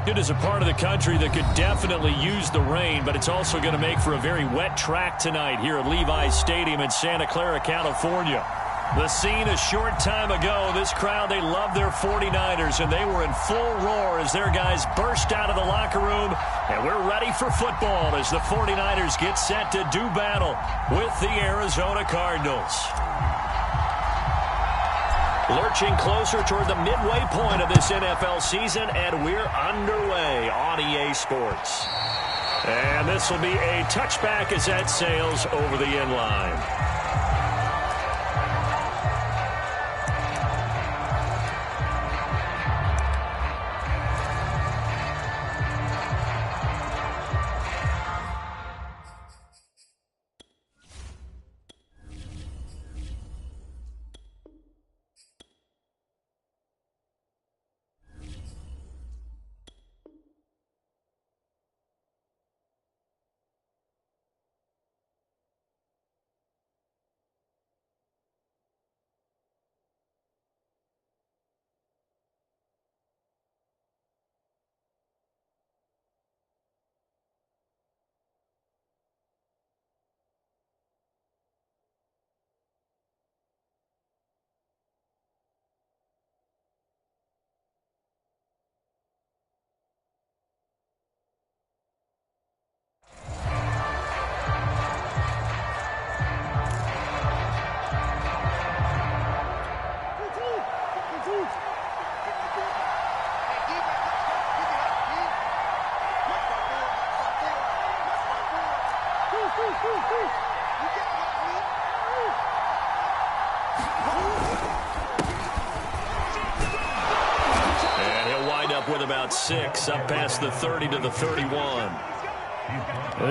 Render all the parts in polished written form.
It is a part of the country that could definitely use the rain, but it's also going to make for a very wet track tonight here at Levi's Stadium in Santa Clara, California. The scene a short time ago, this crowd, they love their 49ers, and they were in full roar as their guys burst out of the locker room, and we're ready for football as the 49ers get set to do battle with the Arizona Cardinals. Lurching closer toward the midway point of this NFL season, and we're underway on EA Sports. And this will be a touchback as that sails over the end line. And he'll wind up with about 6, up past the 30 to the 31.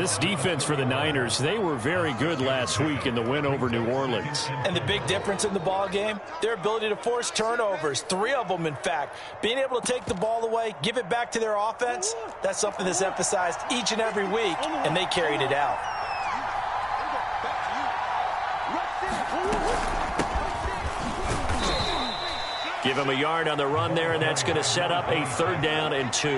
This defense for the Niners, they were very good last week in the win over New Orleans. And the big difference in the ball game, their ability to force turnovers, 3 of them in fact. Being able to take the ball away, give it back to their offense, that's something that's emphasized each and every week, and they carried it out. Give him a yard on the run there, and that's going to set up a 3rd down and 2.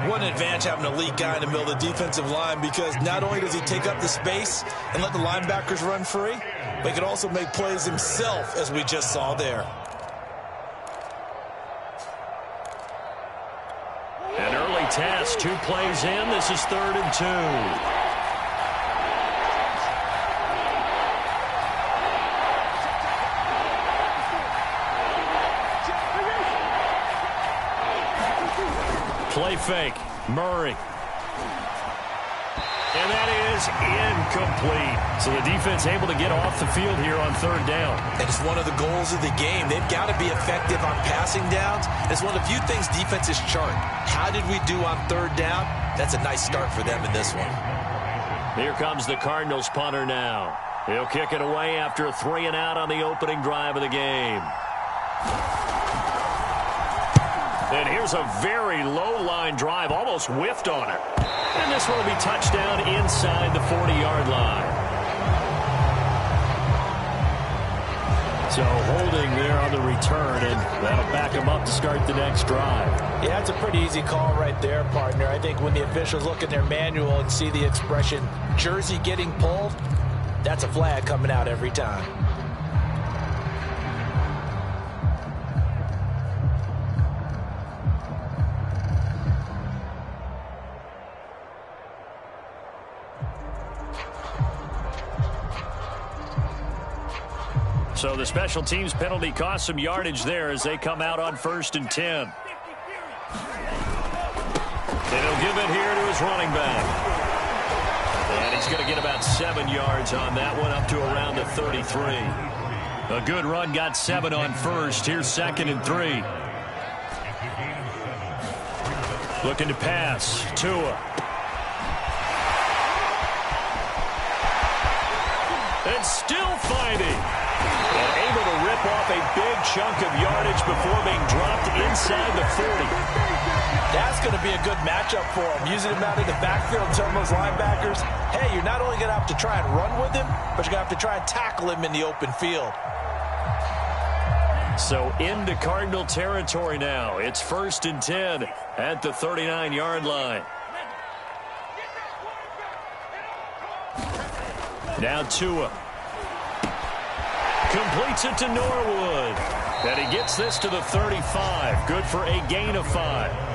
What an advantage having an elite guy in the middle of the defensive line, because not only does he take up the space and let the linebackers run free, but he can also make plays himself, as we just saw there. An early test, 2 plays in. This is 3rd and 2. Play fake. Murray. And that is incomplete. So the defense able to get off the field here on 3rd down. And it's one of the goals of the game. They've got to be effective on passing downs. It's one of the few things defenses chart. How did we do on 3rd down? That's a nice start for them in this one. Here comes the Cardinals punter now. He'll kick it away after a 3 and out on the opening drive of the game. And here's a very low-line drive, almost whiffed on it. And this one will be touchdown inside the 40-yard line. So holding there on the return, and that'll back him up to start the next drive. Yeah, it's a pretty easy call right there, partner. I think when the officials look at their manual and see the expression, jersey getting pulled, that's a flag coming out every time. So the special teams penalty cost some yardage there as they come out on 1st and 10. And he'll give it here to his running back. And he's going to get about 7 yards on that one, up to around the 33. A good run, got 7 on 1st. Here's 2nd and 3. Looking to pass. Tua. And still finding. And able to rip off a big chunk of yardage before being dropped inside the 40. That's going to be a good matchup for him. Using him out in the backfield, telling those linebackers, hey, you're not only going to have to try and run with him, but you're going to have to try and tackle him in the open field. So into Cardinal territory now. It's 1st and 10 at the 39-yard line. Now Tua. Completes it to Norwood. And he gets this to the 35. Good for a gain of 5.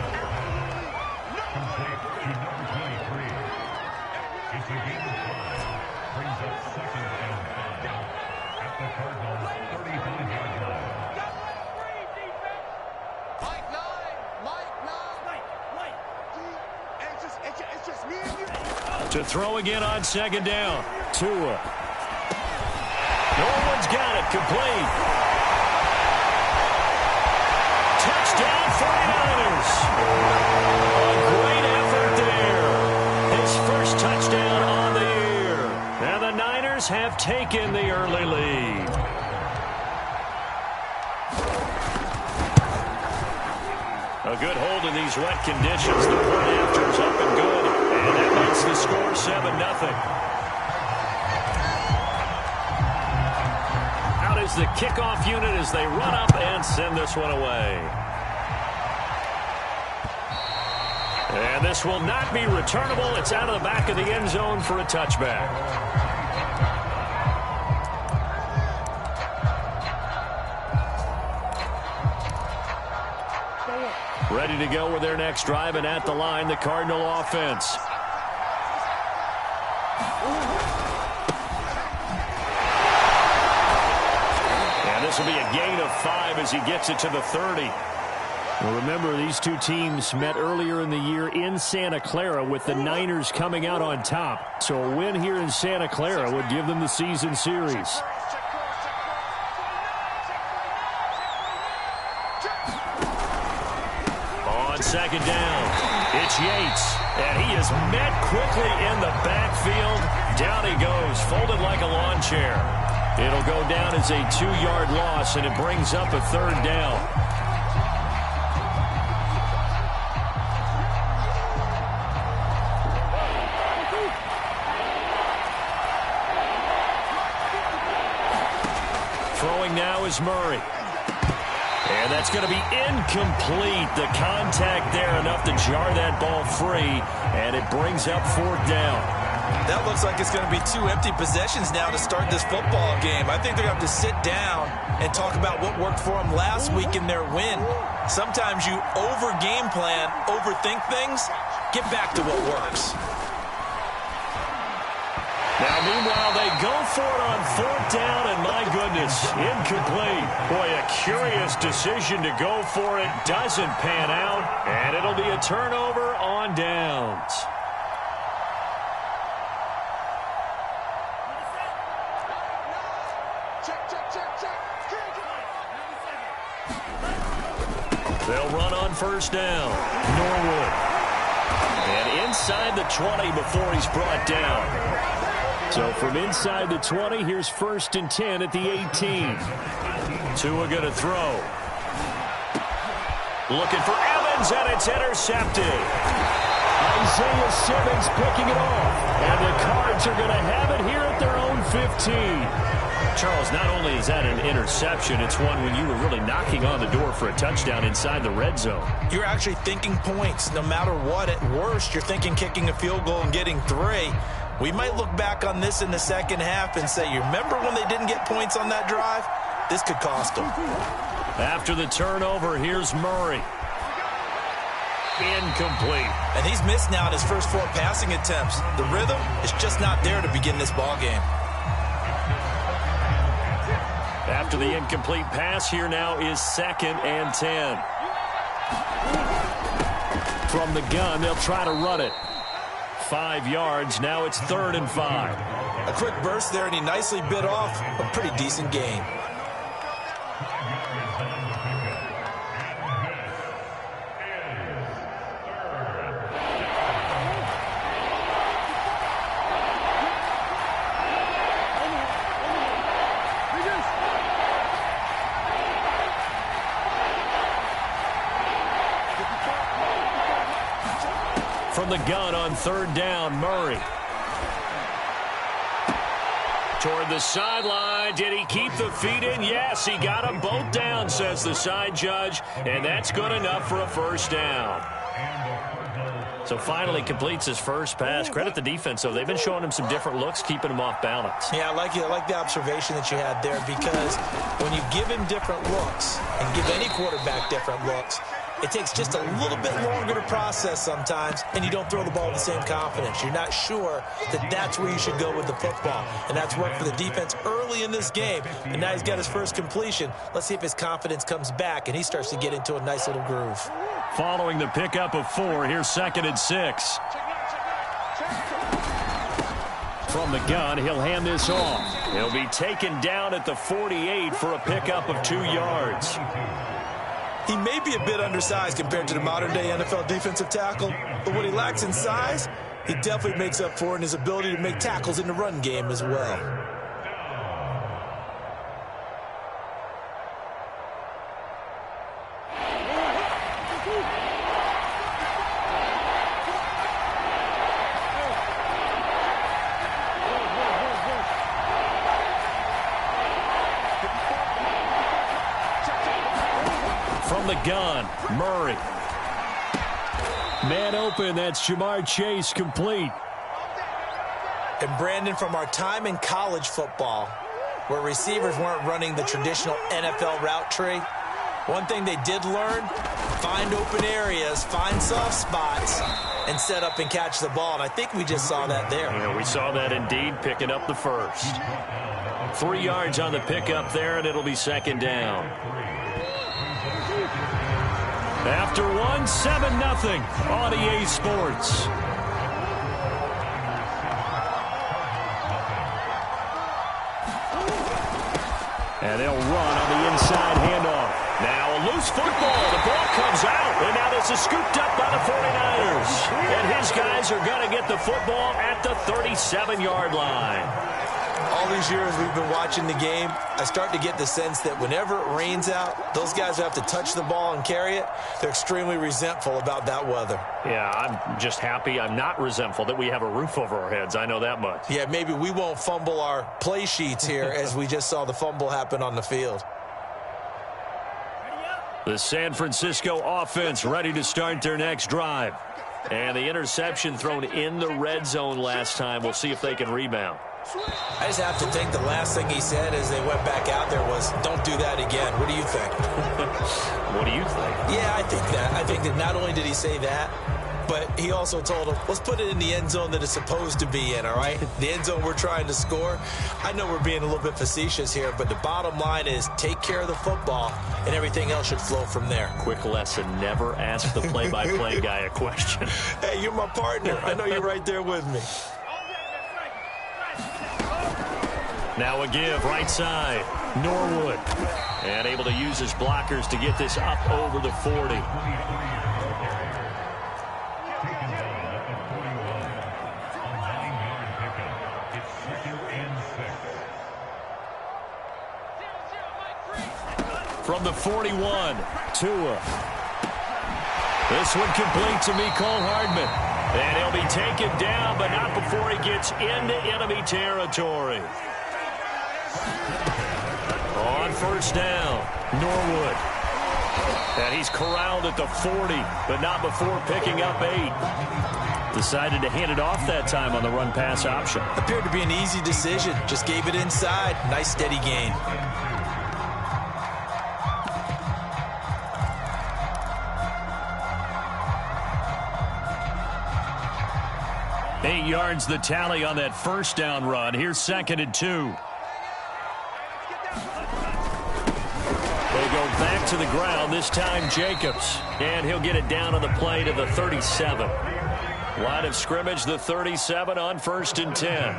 To throw again on 2nd down. Tua. Norwood's got it. Complete. Touchdown 49ers. A great effort there. His first touchdown on the year. And the Niners have taken the early lead. A good hold in these wet conditions. The point after is up and good. And that makes the score 7-0. Out is the kickoff unit as they run up and send this one away. And this will not be returnable. It's out of the back of the end zone for a touchback. Ready to go with their next drive, and at the line, the Cardinal offense. And this will be a gain of 5 as he gets it to the 30. Well, remember, these two teams met earlier in the year in Santa Clara with the Niners coming out on top. So a win here in Santa Clara would give them the season series. On 2nd down, it's Yates, and he is met quickly in the backfield. Down he goes, folded like a lawn chair. It'll go down as a 2-yard loss, and it brings up a 3rd down. Throwing now is Murray. And that's going to be incomplete. The contact there enough to jar that ball free, and it brings up 4th down. That looks like it's going to be 2 empty possessions now to start this football game. I think they're going to have to sit down and talk about what worked for them last week in their win. Sometimes you over-game plan, overthink things. Get back to what works. Now, meanwhile, they go for it on 4th down, and my goodness, incomplete. Boy, a curious decision to go for it. Doesn't pan out, and it'll be a turnover on downs. They'll run on 1st down. Norwood. And inside the 20 before he's brought down. So from inside the 20, here's 1st and 10 at the 18. Tua going to throw. Looking for Evans, and it's intercepted. Isaiah Simmons picking it off. And the Cards are going to have it here at their own 15. Charles, not only is that an interception, it's one when you were really knocking on the door for a touchdown inside the red zone. You're actually thinking points. No matter what, at worst, you're thinking kicking a field goal and getting 3. We might look back on this in the second half and say, you remember when they didn't get points on that drive? This could cost them. After the turnover, here's Murray. Incomplete. And he's missed now in his first 4 passing attempts. The rhythm is just not there to begin this ball game. After the incomplete pass, here now is 2nd and 10. From the gun, they'll try to run it. 5 yards. Now it's 3rd and 5. A quick burst there, and he nicely bit off a pretty decent gain. From the gun on 3rd down, Murray. Toward the sideline. Did he keep the feet in? Yes, he got them both down, says the side judge. And that's good enough for a first down. So finally completes his first pass. Credit the defense, though. They've been showing him some different looks, keeping him off balance. Yeah, I like the observation that you had there, because when you give him different looks and give any quarterback different looks, it takes just a little bit longer to process sometimes, and you don't throw the ball with the same confidence. You're not sure that that's where you should go with the football, and that's worked for the defense early in this game. And now he's got his first completion. Let's see if his confidence comes back, and he starts to get into a nice little groove. Following the pickup of 4, here's 2nd and 6. From the gun, he'll hand this off. He'll be taken down at the 48 for a pickup of 2 yards. He may be a bit undersized compared to the modern-day NFL defensive tackle, but what he lacks in size, he definitely makes up for in his ability to make tackles in the run game as well. From the gun, Murray. Man open, that's Ja'Marr Chase, complete. And Brandon, from our time in college football, where receivers weren't running the traditional NFL route tree, one thing they did learn, find open areas, find soft spots, and set up and catch the ball. And I think we just saw that there. Yeah, we saw that indeed, picking up the first. 3 yards on the pickup there, and it'll be 2nd down. After 1, 7-0 on EA Sports. And they'll run on the inside handoff. Now a loose football. The ball comes out. And now this is scooped up by the 49ers. And his guys are going to get the football at the 37-yard line. All these years we've been watching the game, I start to get the sense that whenever it rains out, those guys who have to touch the ball and carry it, they're extremely resentful about that weather. Yeah, I'm just happy I'm not resentful that we have a roof over our heads. I know that much. Yeah, maybe we won't fumble our play sheets here as we just saw the fumble happen on the field. The San Francisco offense ready to start their next drive. And the interception thrown in the red zone last time. We'll see if they can rebound. I just have to think the last thing he said as they went back out there was, don't do that again. What do you think? What do you think? Yeah, I think that. I think that not only did he say that, but he also told him, let's put it in the end zone that it's supposed to be in, all right? The end zone we're trying to score. I know we're being a little bit facetious here, but the bottom line is take care of the football, and everything else should flow from there. Quick lesson, never ask the play-by-play guy a question. Hey, you're my partner. I know you're right there with me. Now a give, right side, Norwood. And able to use his blockers to get this up over the 40. From the 41, Tua. This one complete to Mecole Hardman. And he'll be taken down, but not before he gets into enemy territory. On first down, Norwood. And he's corralled at the 40, but not before picking up 8. Decided to hand it off that time on the run-pass option. Appeared to be an easy decision. Just gave it inside. Nice, steady gain. Eight yards the tally on that first down run. Here's 2nd and 2. They go back to the ground, this time Jacobs. And he'll get it down on the play to the 37. Line of scrimmage, the 37 on 1st and 10.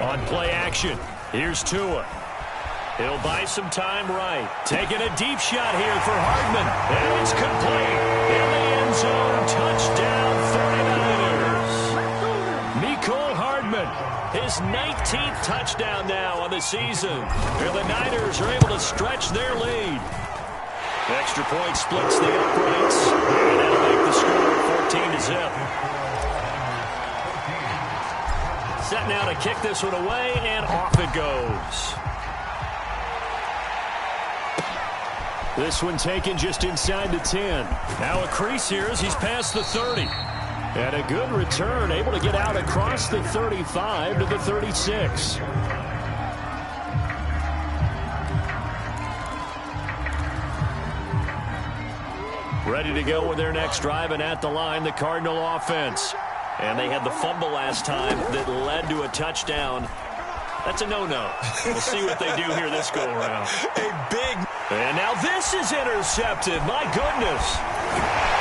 On play action, here's Tua. He'll buy some time right. Taking a deep shot here for Hardman. And it's complete. In the end zone, touchdown 49ers. Mecole Hardman. His 19th touchdown now on the season. And the Niners are able to stretch their lead. Extra point splits the uprights. And that'll make the score 14-0. Set now to kick this one away, and off it goes. This one taken just inside the 10. Now a crease here as he's past the 30. And a good return, able to get out across the 35 to the 36. Ready to go with their next drive, and at the line, the Cardinal offense. And they had the fumble last time that led to a touchdown. That's a no-no. We'll see what they do here this go-around. A big... And now this is intercepted. My goodness.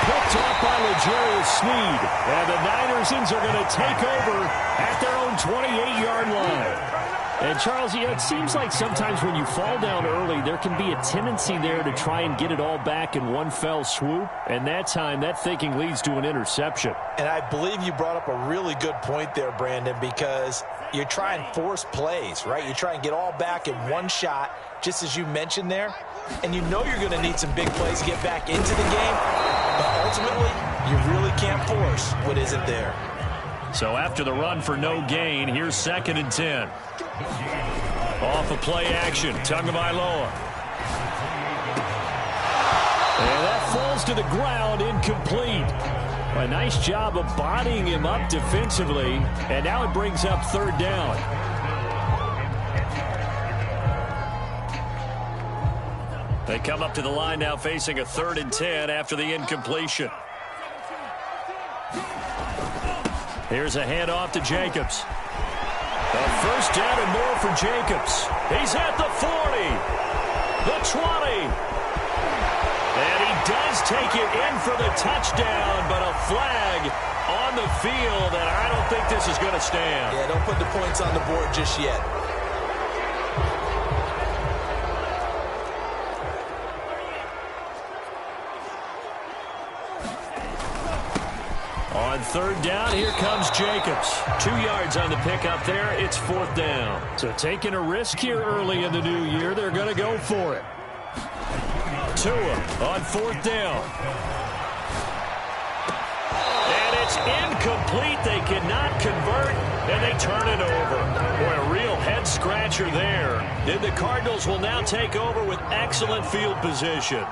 Picked off by L'Jarius Sneed. And the Ninersons are going to take over at their own 28-yard line. And, Charles, it seems like sometimes when you fall down early, there can be a tendency there to try and get it all back in one fell swoop. And that time, that thinking leads to an interception. And I believe you brought up a really good point there, Brandon, because you're trying to force plays, right? You try and get all back in one shot, just as you mentioned there. And you know you're going to need some big plays to get back into the game. But ultimately, you really can't force what isn't there. So after the run for no gain, here's 2nd and 10. Off of play action, Tagovailoa. And that falls to the ground, incomplete. A nice job of bodying him up defensively, and now it brings up 3rd down. They come up to the line now facing a 3rd and 10 after the incompletion. Here's a handoff to Jacobs. A 1st down and more for Jacobs. He's at the 40, the 20. And he does take it in for the touchdown, but a flag on the field, and I don't think this is going to stand. Yeah, don't put the points on the board just yet. On 3rd down, here comes Jacobs. 2 yards on the pickup there. It's 4th down. So taking a risk here early in the new year. They're going to go for it. Tua on 4th down. And it's incomplete. They cannot convert, and they turn it over. Boy, a real head-scratcher there. And the Cardinals will now take over with excellent field position.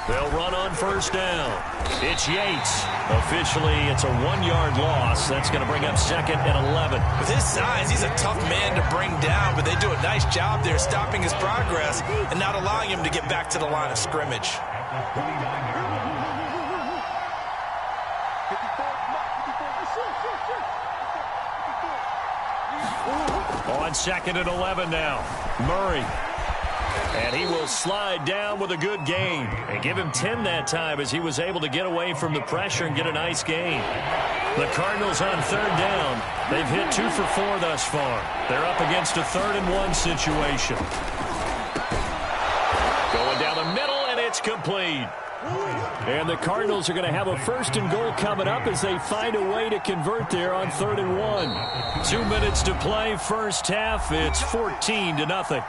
They'll run on 1st down. It's Yates. Officially, it's a 1-yard loss. That's going to bring up 2nd and 11. With his size, he's a tough man to bring down, but they do a nice job there stopping his progress and not allowing him to get back to the line of scrimmage. On 2nd and 11 now. Murray. And he will slide down with a good gain. And give him 10 that time as he was able to get away from the pressure and get a nice gain. The Cardinals on 3rd down. They've hit 2 for 4 thus far. They're up against a 3rd and 1 situation. Going down the middle, and it's complete. And the Cardinals are going to have a 1st and goal coming up as they find a way to convert there on 3rd and 1. 2 minutes to play, first half. It's 14-0.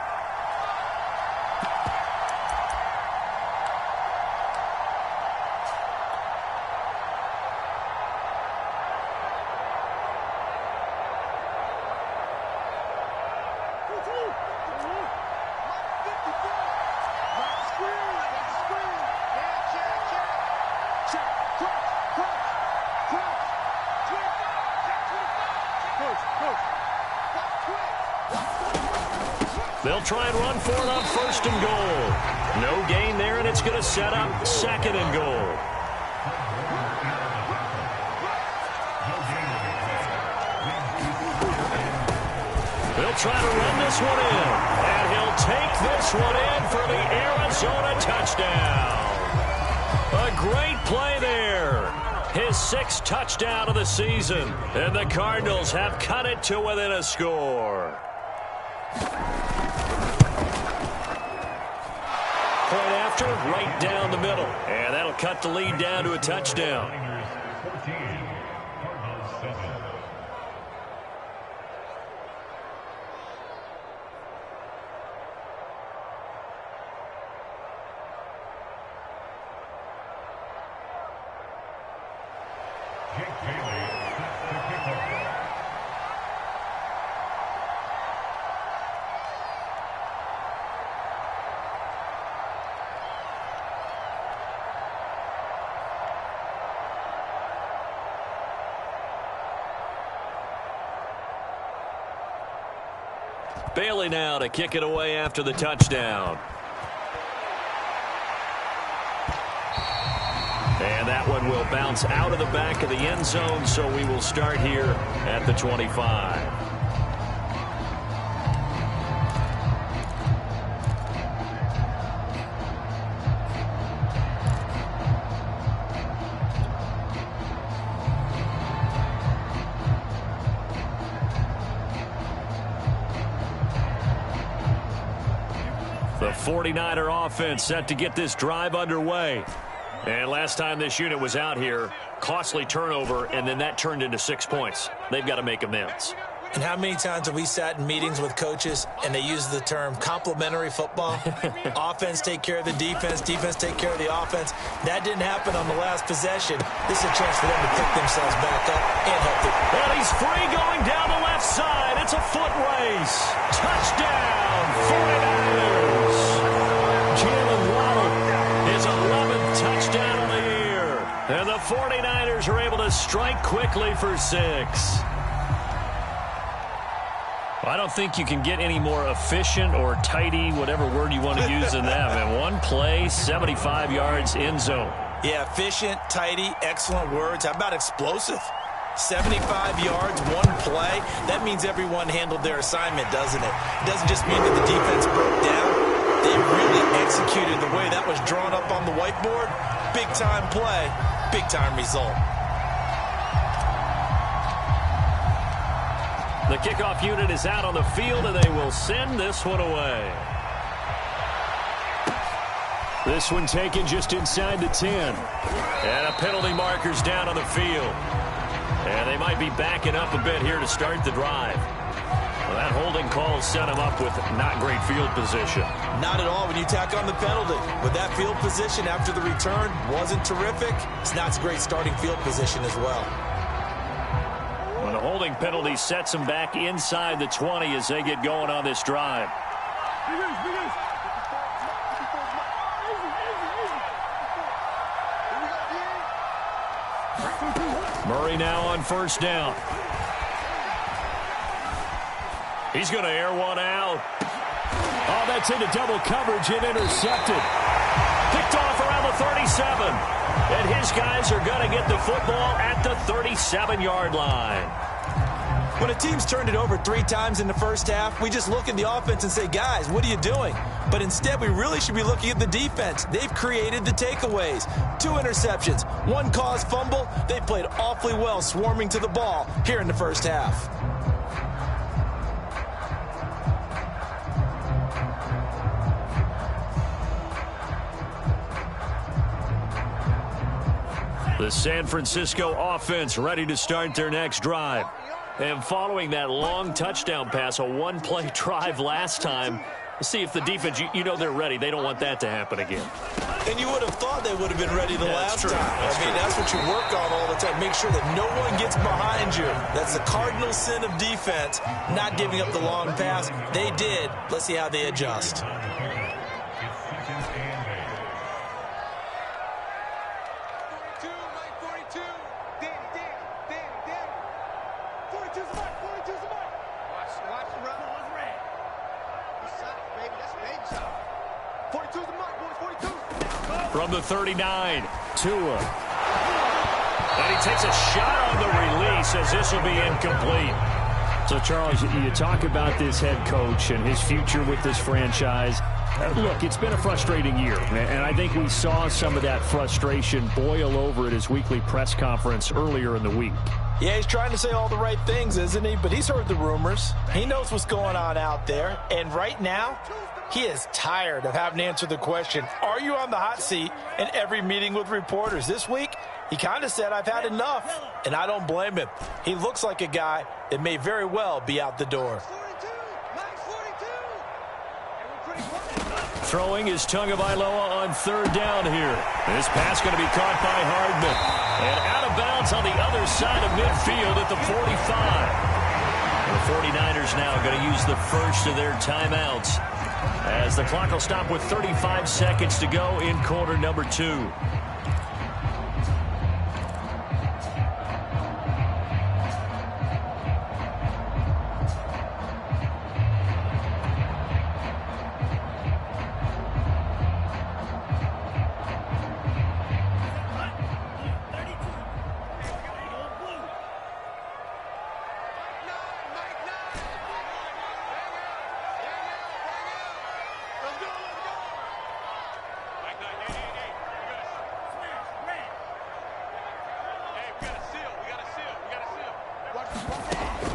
They'll try and run for it on 1st and goal. No gain there, and it's going to set up 2nd and goal. They'll try to run this one in, and he'll take this one in for the Arizona touchdown. A great play there. His 6th touchdown of the season, and the Cardinals have cut it to within a score. Point after, right down the middle. And that'll cut the lead down to a touchdown. Bailey now to kick it away after the touchdown. And that one will bounce out of the back of the end zone, so we will start here at the 25. The 49er offense set to get this drive underway. And last time this unit was out here, costly turnover, and then that turned into 6 points. They've got to make amends. And how many times have we sat in meetings with coaches and they use the term complementary football? Offense take care of the defense, defense take care of the offense. That didn't happen on the last possession. This is a chance for them to pick themselves back up and help it. And he's free going down the left side. It's a foot race. Touchdown, 49ers. Jalen Waddle, his 11th touchdown of the year. And the 49ers are able to strike quickly for 6. I don't think you can get any more efficient or tidy, whatever word you want to use in that. And one play, 75 yards in zone. Yeah, efficient, tidy, excellent words. How about explosive? 75 yards, one play. That means everyone handled their assignment, doesn't it? It doesn't just mean that the defense broke down. They really executed the way that was drawn up on the whiteboard. Big-time play, big-time result. The kickoff unit is out on the field, and they will send this one away. This one taken just inside the 10. And a penalty marker's down on the field. And they might be backing up a bit here to start the drive. Well, that holding call set him up with not great field position. Not at all when you tack on the penalty. But that field position after the return wasn't terrific. It's not a great starting field position as well. When the holding penalty sets them back inside the 20 as they get going on this drive. Murray now on first down. He's going to air one out. Oh, that's into double coverage and intercepted. Picked off around the 37. And his guys are going to get the football at the 37-yard line. When a team's turned it over 3 times in the first half, we just look at the offense and say, guys, what are you doing? But instead, we really should be looking at the defense. They've created the takeaways. 2 interceptions, 1 caused fumble. They played awfully well swarming to the ball here in the first half. The San Francisco offense ready to start their next drive. And following that long touchdown pass, a one-play drive last time, see if the defense, you know they're ready. They don't want that to happen again. And you would have thought they would have been ready the last time. That's what you work on all the time. Make sure that no one gets behind you. That's the cardinal sin of defense, not giving up the long pass. They did. Let's see how they adjust. From the 39, Tua. And he takes a shot on the release as this will be incomplete. So, Charles, you talk about this head coach and his future with this franchise. Look, it's been a frustrating year, and I think we saw some of that frustration boil over at his weekly press conference earlier in the week. Yeah, he's trying to say all the right things, isn't he? But he's heard the rumors. He knows what's going on out there. And right now, he is tired of having to answer the question, are you on the hot seat in every meeting with reporters? This week, he kind of said, I've had enough. And I don't blame him. He looks like a guy that may very well be out the door. Throwing is Tagovailoa on third down here. This pass going to be caught by Hardman. And out of bounds on the other side of midfield at the 45. The 49ers now going to use the first of their timeouts, as the clock will stop with 35 seconds to go in quarter number 2.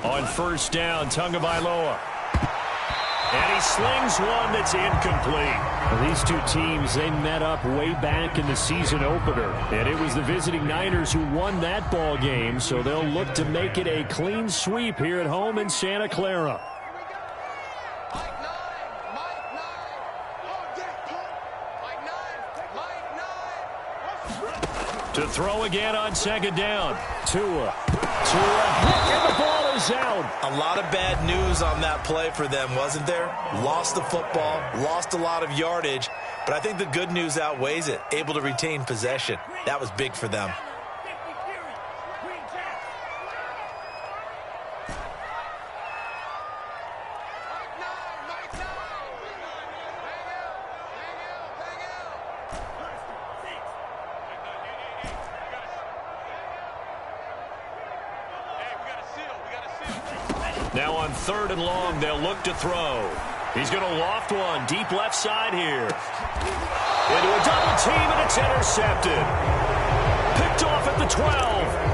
On first down, Tagovailoa. And he slings one that's incomplete. Well, these two teams, they met up way back in the season opener. And it was the visiting Niners who won that ball game, so they'll look to make it a clean sweep here at home in Santa Clara. To throw again on second down. Tua, and the ball is out. A lot of bad news on that play for them, wasn't there? Lost the football, lost a lot of yardage, but I think the good news outweighs it. Able to retain possession. That was big for them. Now on third and long, they'll look to throw. He's going to loft one deep left side here. Into a double team, and it's intercepted. Picked off at the 12.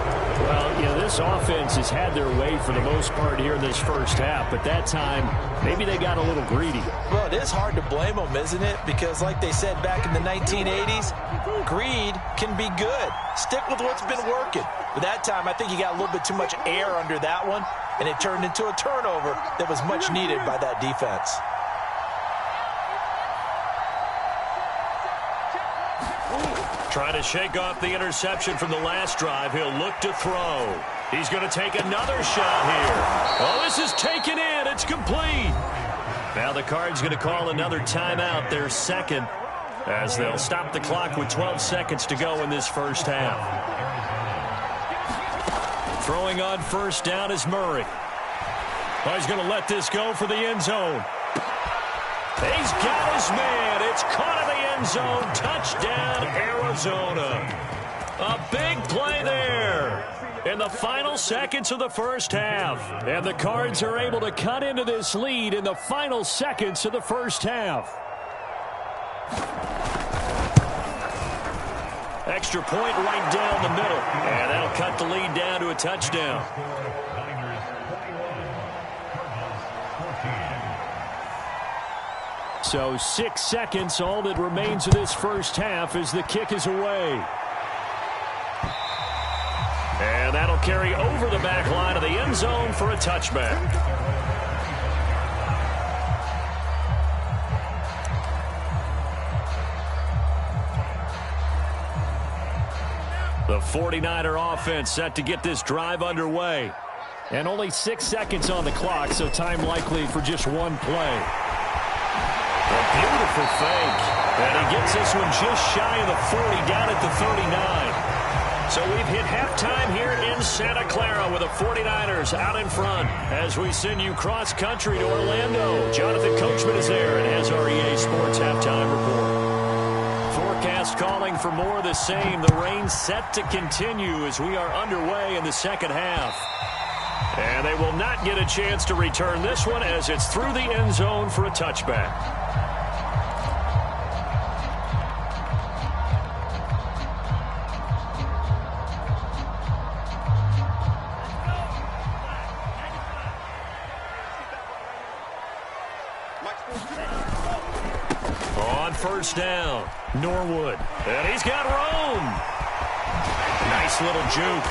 Well, you know, this offense has had their way for the most part here in this first half, but that time, maybe they got a little greedy. Well, it is hard to blame them, isn't it? Because like they said back in the 1980s, greed can be good. Stick with what's been working. But that time, I think you got a little bit too much air under that one, and it turned into a turnover that was much needed by that defense. Trying to shake off the interception from the last drive. He'll look to throw. He's going to take another shot here. Oh, this is taken in. It's complete. Now the Cards going to call another timeout, their second, as they'll stop the clock with 12 seconds to go in this first half. Throwing on first down is Murray. Oh, he's going to let this go for the end zone. He's got his man. It's caught in the end zone. Touchdown, Arizona. A big play there in the final seconds of the first half. And the Cards are able to cut into this lead in the final seconds of the first half. Extra point right down the middle. And that'll cut the lead down to a touchdown. So 6 seconds, all that remains of this first half as the kick is away. And that'll carry over the back line of the end zone for a touchback. The 49er offense set to get this drive underway. And only 6 seconds on the clock, so time likely for just one play. A beautiful fake. And he gets this one just shy of the 40, down at the 39. So we've hit halftime here in Santa Clara with the 49ers out in front as we send you cross-country to Orlando. Jonathan Coachman is there and has our EA Sports halftime report. Forecast calling for more of the same. The rain set to continue as we are underway in the second half. And they will not get a chance to return this one as it's through the end zone for a touchback. On first down, Norwood. And he's got Rome. Nice little juke.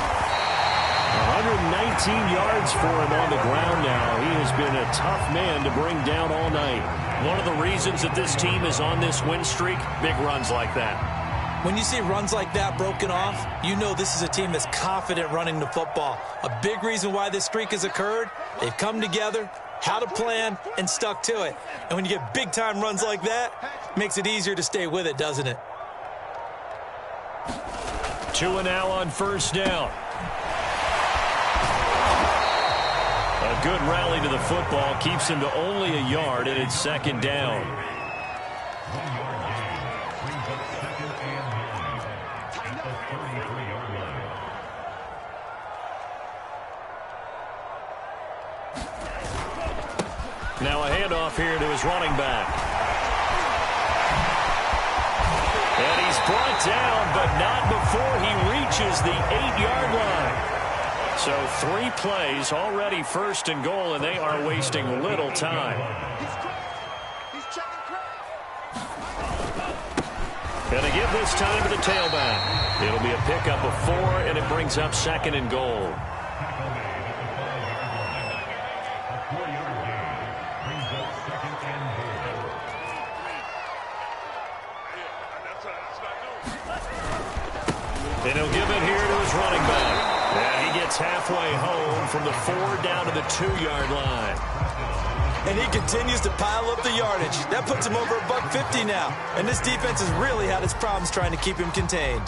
119 yards for him on the ground now. He has been a tough man to bring down all night. One of the reasons that this team is on this win streak, big runs like that. When you see runs like that broken off, you know this is a team that's confident running the football. A big reason why this streak has occurred, they've come together, had a plan, and stuck to it. And when you get big-time runs like that, it makes it easier to stay with it, doesn't it? 2 and now on first down. A good rally to the football keeps him to only a yard, and it's second down. Now a handoff here to his running back. And he's brought down, but not before he reaches the 8-yard line. So 3 plays, already first and goal, and they are wasting little time. And they give this time to the tailback. It'll be a pickup of 4, and it brings up second and goal. And he'll give it here to his running back. And he gets halfway home from the 4 down to the 2-yard line. And he continues to pile up the yardage. That puts him over $150 now. And this defense has really had its problems trying to keep him contained.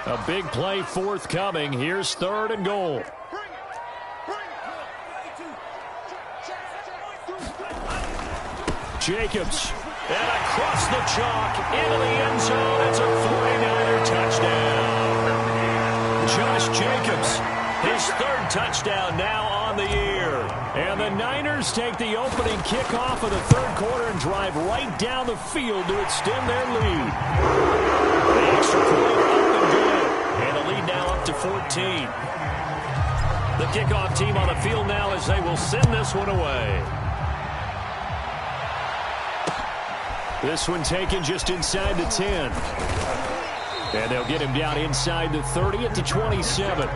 A big play forthcoming. Here's third and goal. Jacobs. And across the chalk into the end zone. It's a 49er touchdown. Josh Jacobs, his 3rd touchdown now on the year. And the Niners take the opening kickoff of the 3rd quarter and drive right down the field to extend their lead. The extra point up and good. And the lead now up to 14. The kickoff team on the field now as they will send this one away. This one taken just inside the 10. And they'll get him down inside the 30 at the 27.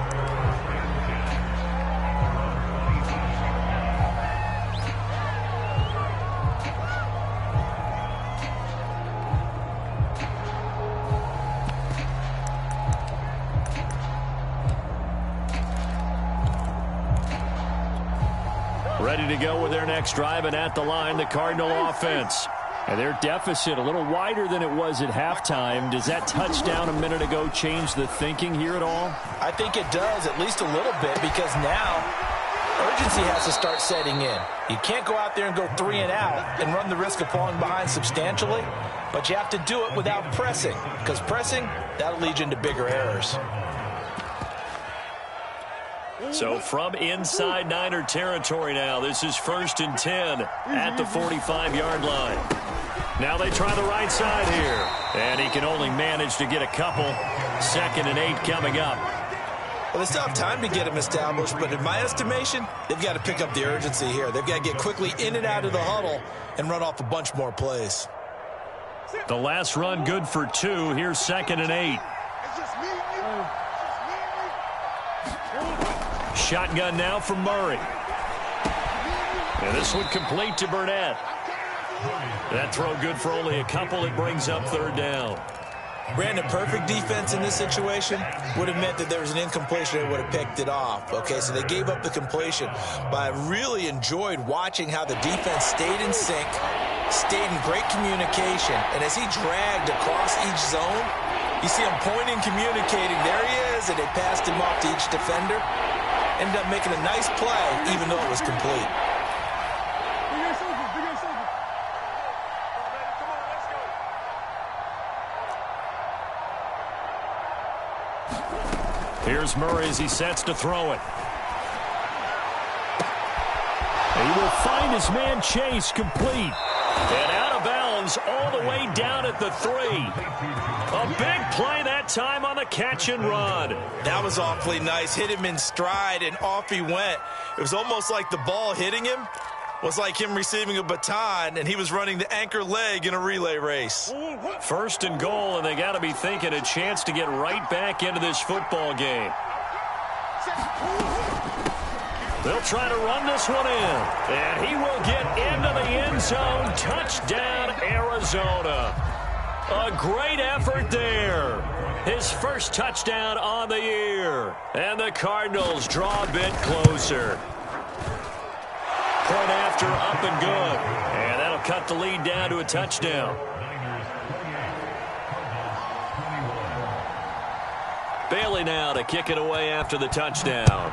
Ready to go with their next drive, and at the line, the Cardinal offense. And their deficit a little wider than it was at halftime. Does that touchdown a minute ago change the thinking here at all? I think it does, at least a little bit, because now urgency has to start setting in. You can't go out there and go 3 and out and run the risk of falling behind substantially, but you have to do it without pressing, because pressing, that'll lead you into bigger errors. So from inside Niner territory now, this is 1st and 10 at the 45-yard line. Now they try the right side here. And he can only manage to get a couple. 2nd and 8 coming up. Well, they still have time to get him established, but in my estimation, they've got to pick up the urgency here. They've got to get quickly in and out of the huddle and run off a bunch more plays. The last run good for 2. Here's 2nd and 8. Shotgun now from Murray. And this one complete to Burnett. That throw good for only a couple. It brings up 3rd down. Brandon, perfect defense in this situation would have meant that there was an incompletion. They would have picked it off. Okay, so they gave up the completion. But I really enjoyed watching how the defense stayed in sync, stayed in great communication. And as he dragged across each zone, you see him pointing, communicating. There he is, and they passed him off to each defender. Ended up making a nice play, even though it was complete. Here's Murray as he sets to throw it. He will find his man Chase complete. And out of bounds all the way down at the 3. A big play that time on the catch and run. That was awfully nice. Hit him in stride, and off he went. It was almost like the ball hitting him was like him receiving a baton, and he was running the anchor leg in a relay race. 1st and goal, and they got to be thinking a chance to get right back into this football game. They'll try to run this one in. And he will get into the end zone. Touchdown, Arizona. A great effort there. His first touchdown on the year. And the Cardinals draw a bit closer. Point after, up and good. And that'll cut the lead down to a touchdown. Bailey now to kick it away after the touchdown.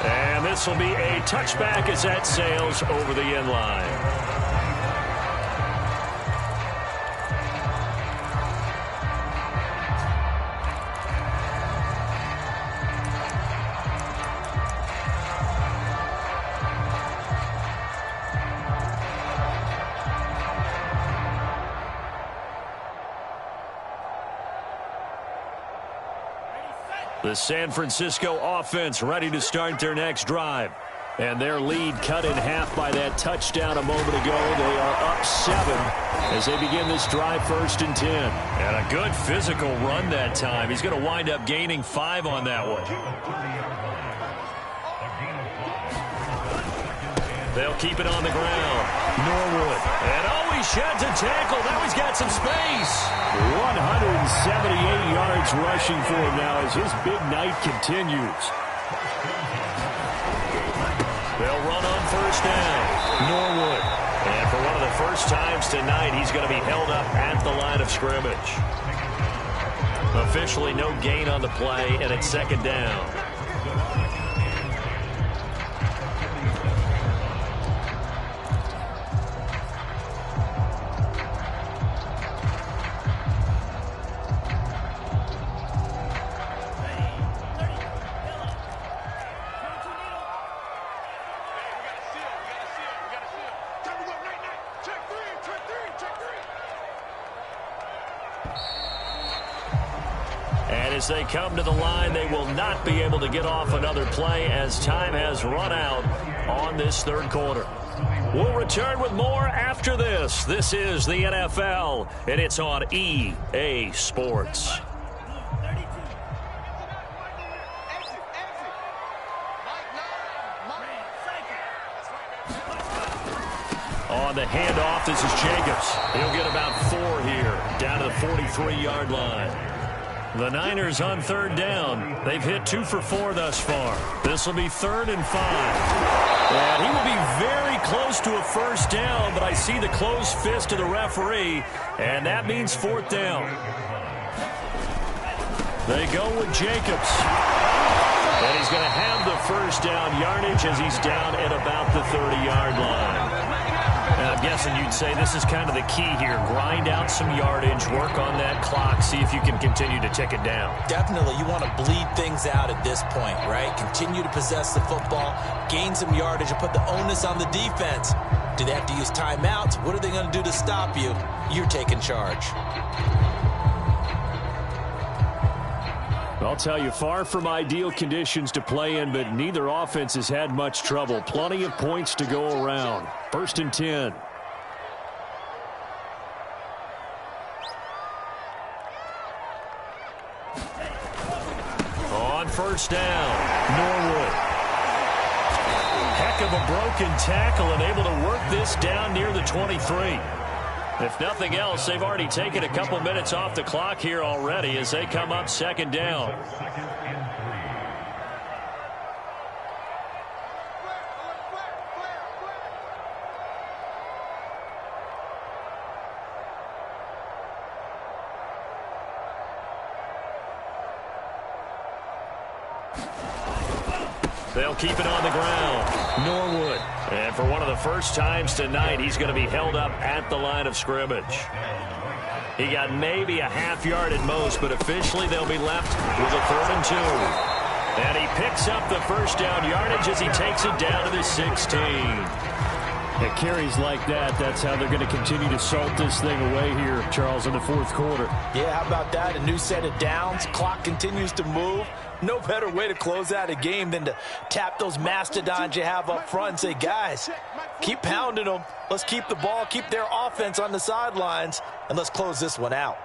And this will be a touchback as that sails over the end line. The San Francisco offense ready to start their next drive. And their lead cut in half by that touchdown a moment ago. They are up 7 as they begin this drive 1st and 10. And a good physical run that time. He's going to wind up gaining 5 on that one. They'll keep it on the ground. Norwood. And he shed to tackle. Now he's got some space. 178 yards rushing for him now as his big night continues. They'll run on 1st down. Norwood. And for one of the first times tonight, he's going to be held up at the line of scrimmage. Officially no gain on the play, and it's 2nd down. As they come to the line, they will not be able to get off another play as time has run out on this 3rd quarter. We'll return with more after this. This is the NFL, and it's on EA Sports. On the handoff, this is Jacobs. He'll get about 4 here, down to the 43-yard line. The Niners on 3rd down. They've hit 2 for 4 thus far. This will be 3rd and 5. And he will be very close to a 1st down, but I see the closed fist of the referee, and that means 4th down. They go with Jacobs. And he's going to have the 1st down yardage as he's down at about the 30-yard line. And I'm guessing you'd say this is kind of the key here. Grind out some yardage, work on that clock, see if you can continue to tick it down. Definitely. You want to bleed things out at this point, right? Continue to possess the football, gain some yardage, and put the onus on the defense. Do they have to use timeouts? What are they going to do to stop you? You're taking charge. I'll tell you, far from ideal conditions to play in, but neither offense has had much trouble. Plenty of points to go around. 1st and 10. On 1st down, Norwood. Heck of a broken tackle and able to work this down near the 23. If nothing else, they've already taken a couple minutes off the clock here already as they come up 2nd down. They'll keep it on the ground. Norwood. And for one of the first times tonight, he's going to be held up at the line of scrimmage. He got maybe a half yard at most, but officially they'll be left with a 3rd and 2. And he picks up the 1st down yardage as he takes it down to the 16. At carries like that, that's how they're going to continue to salt this thing away here, Charles, in the 4th quarter. Yeah, how about that? A new set of downs. Clock continues to move. No better way to close out a game than to tap those mastodons you have up front and say, guys, keep pounding them. Let's keep the ball, keep their offense on the sidelines, and let's close this one out.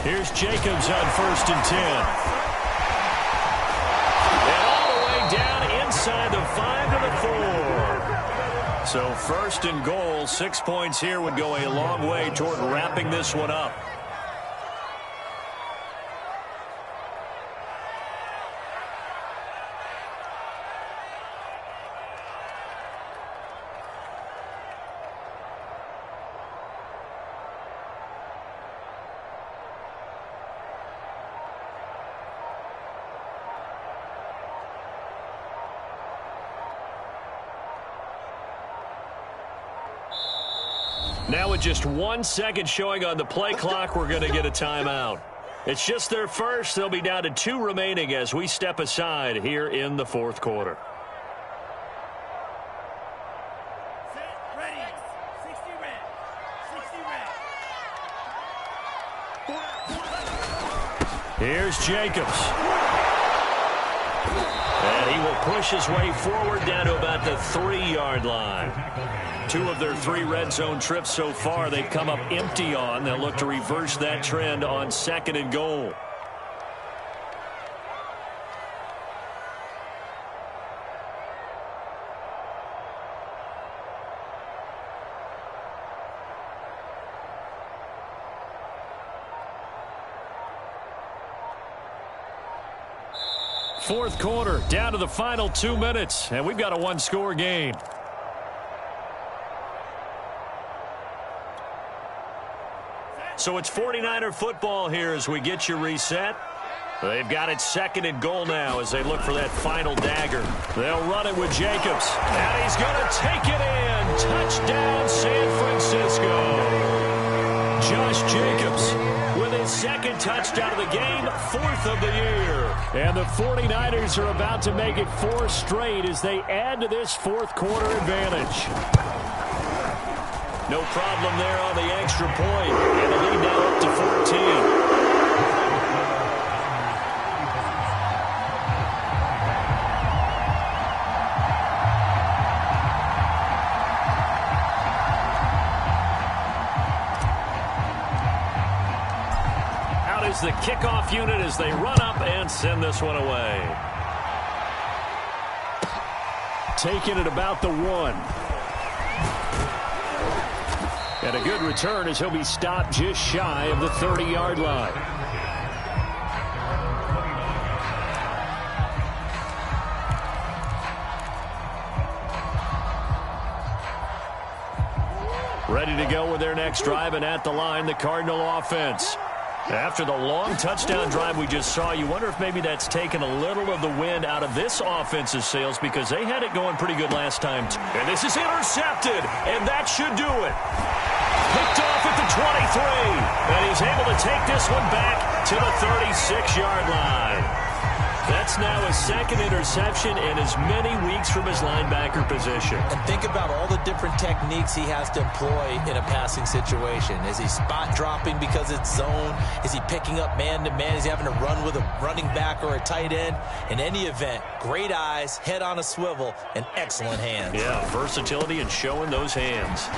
Here's Jacobs on 1st and 10. And all the way down inside the 5 to the 4. So 1st and goal, 6 points here would go a long way toward wrapping this one up. Now with just 1 second showing on the play clock, we're going to get a timeout. It's just their first. They'll be down to 2 remaining as we step aside here in the 4th quarter. Set, ready. 60 red. 60 red. Here's Jacobs. And he will push his way forward down to about the 3-yard line. 2 of their 3 red zone trips so far they've come up empty on. They'll look to reverse that trend on 2nd and goal. Fourth quarter, down to the final 2 minutes, and we've got a 1-score game. So it's 49er football here as we get you reset. They've got it 2nd and goal now as they look for that final dagger. They'll run it with Jacobs. And he's going to take it in. Touchdown, San Francisco. Josh Jacobs with his 2nd touchdown of the game, 4th of the year. And the 49ers are about to make it 4 straight as they add to this 4th quarter advantage. No problem there on the extra point. And the lead now up to 14. Out is the kickoff unit as they run up and send this one away. Taking it about the 1. And a good return as he'll be stopped just shy of the 30-yard line. Ready to go with their next drive, and at the line, the Cardinal offense. After the long touchdown drive we just saw, you wonder if maybe that's taken a little of the wind out of this offense's sails because they had it going pretty good last time. And this is intercepted, and that should do it. Picked off at the 23, and he's able to take this one back to the 36-yard line. That's now his 2nd interception in as many weeks from his linebacker position. And think about all the different techniques he has to employ in a passing situation. Is he spot dropping because it's zone? Is he picking up man-to-man? Is he having to run with a running back or a tight end? In any event, great eyes, head on a swivel, and excellent hands. Yeah, versatility and showing those hands.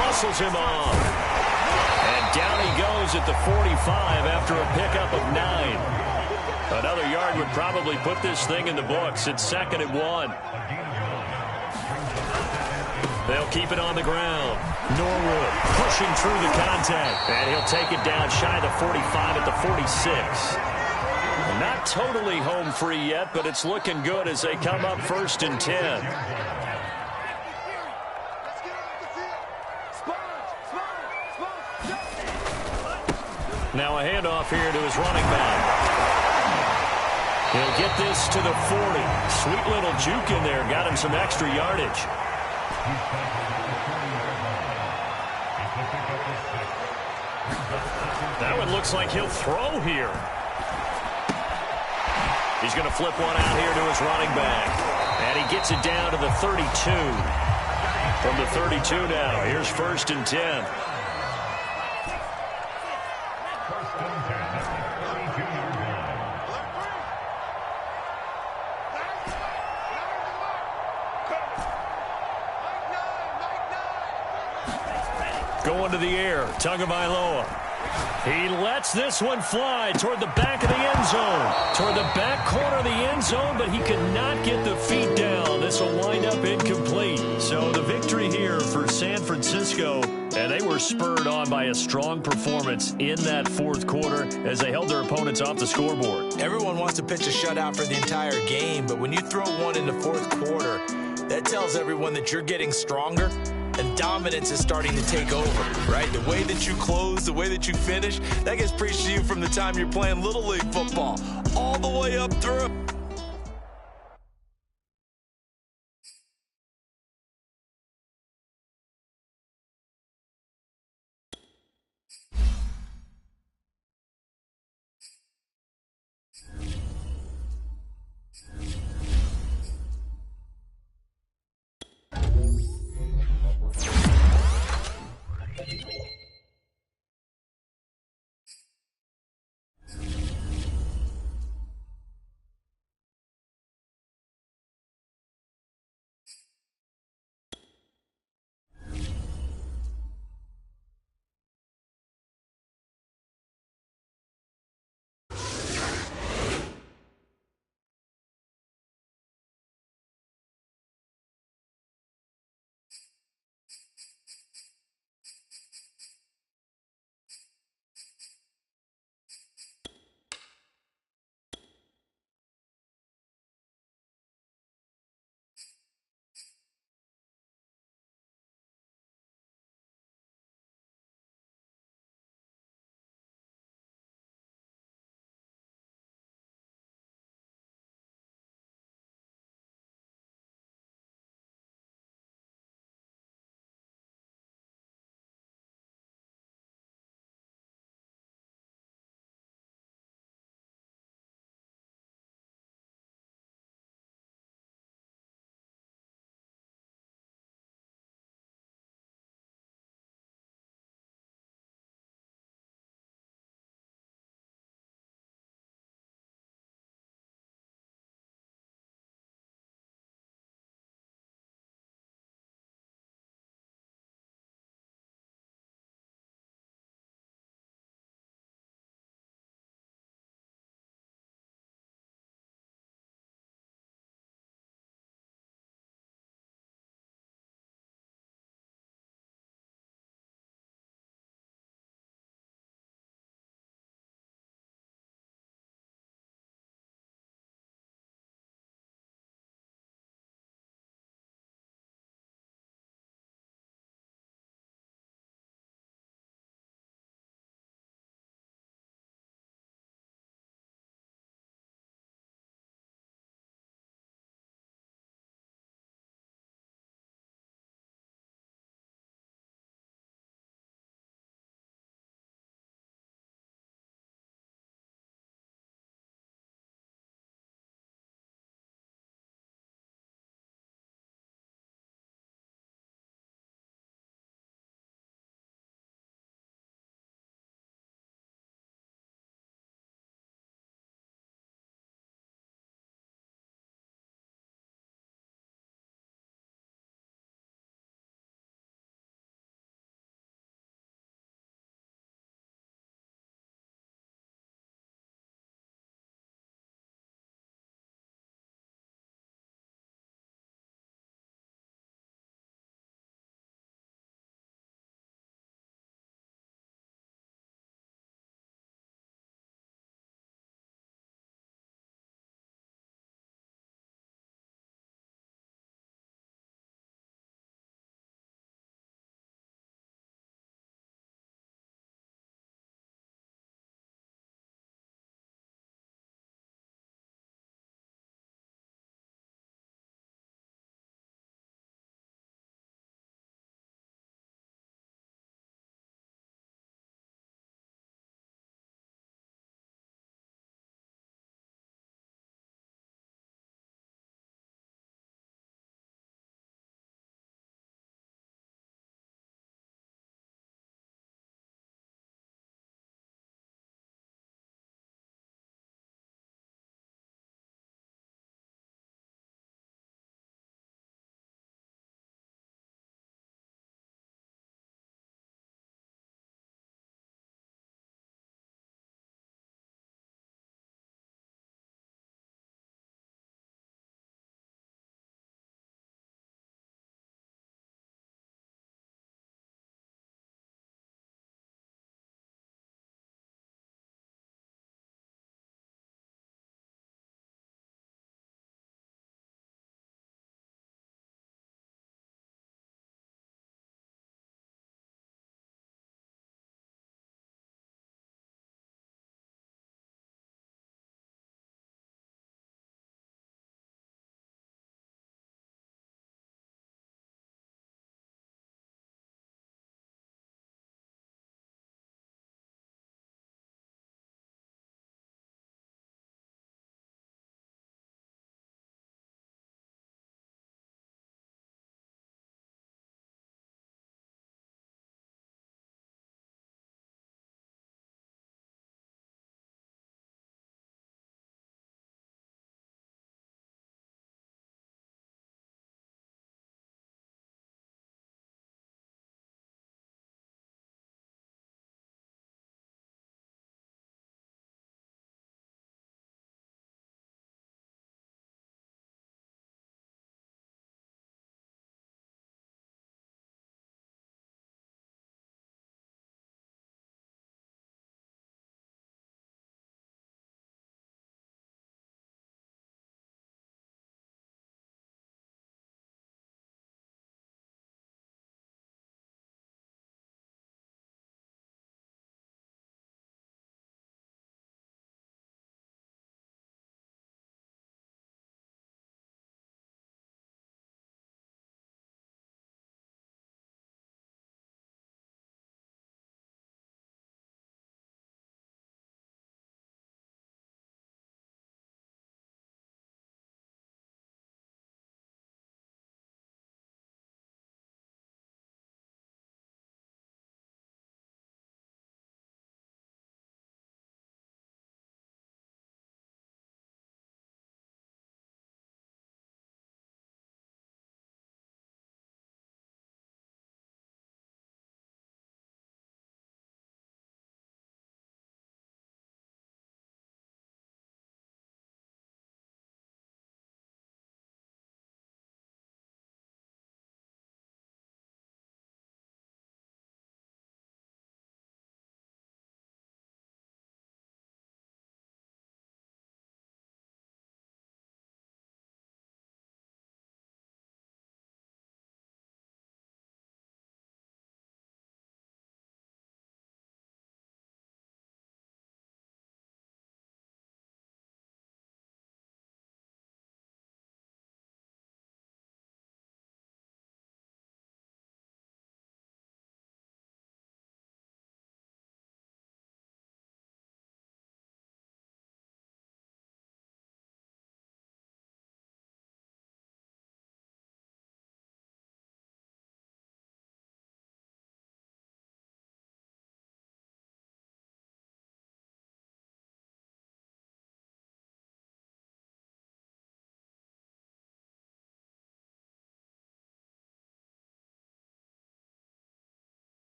Muscles him off. And down he goes at the 45 after a pickup of 9. Another yard would probably put this thing in the books. It's 2nd and 1. They'll keep it on the ground. Norwood pushing through the contact. And he'll take it down shy of the 45 at the 46. Not totally home free yet, but it's looking good as they come up 1st and 10. Now a handoff here to his running back. He'll get this to the 40. Sweet little juke in there. Got him some extra yardage. That one looks like he'll throw here. He's going to flip one out here to his running back. And he gets it down to the 32. From the 32 now. Here's 1st and 10. Going to the air. Tagovailoa. He lets this one fly toward the back of the end zone. Toward the back corner of the end zone, but he could not get the feet down. This will wind up incomplete. So the victory here for San Francisco, and they were spurred on by a strong performance in that fourth quarter as they held their opponents off the scoreboard. Everyone wants to pitch a shutout for the entire game, but when you throw one in the fourth quarter, that tells everyone that you're getting stronger and dominance is starting to take over, right? The way that you close, the way that you finish, that gets preached to you from the time you're playing Little League football all the way up through.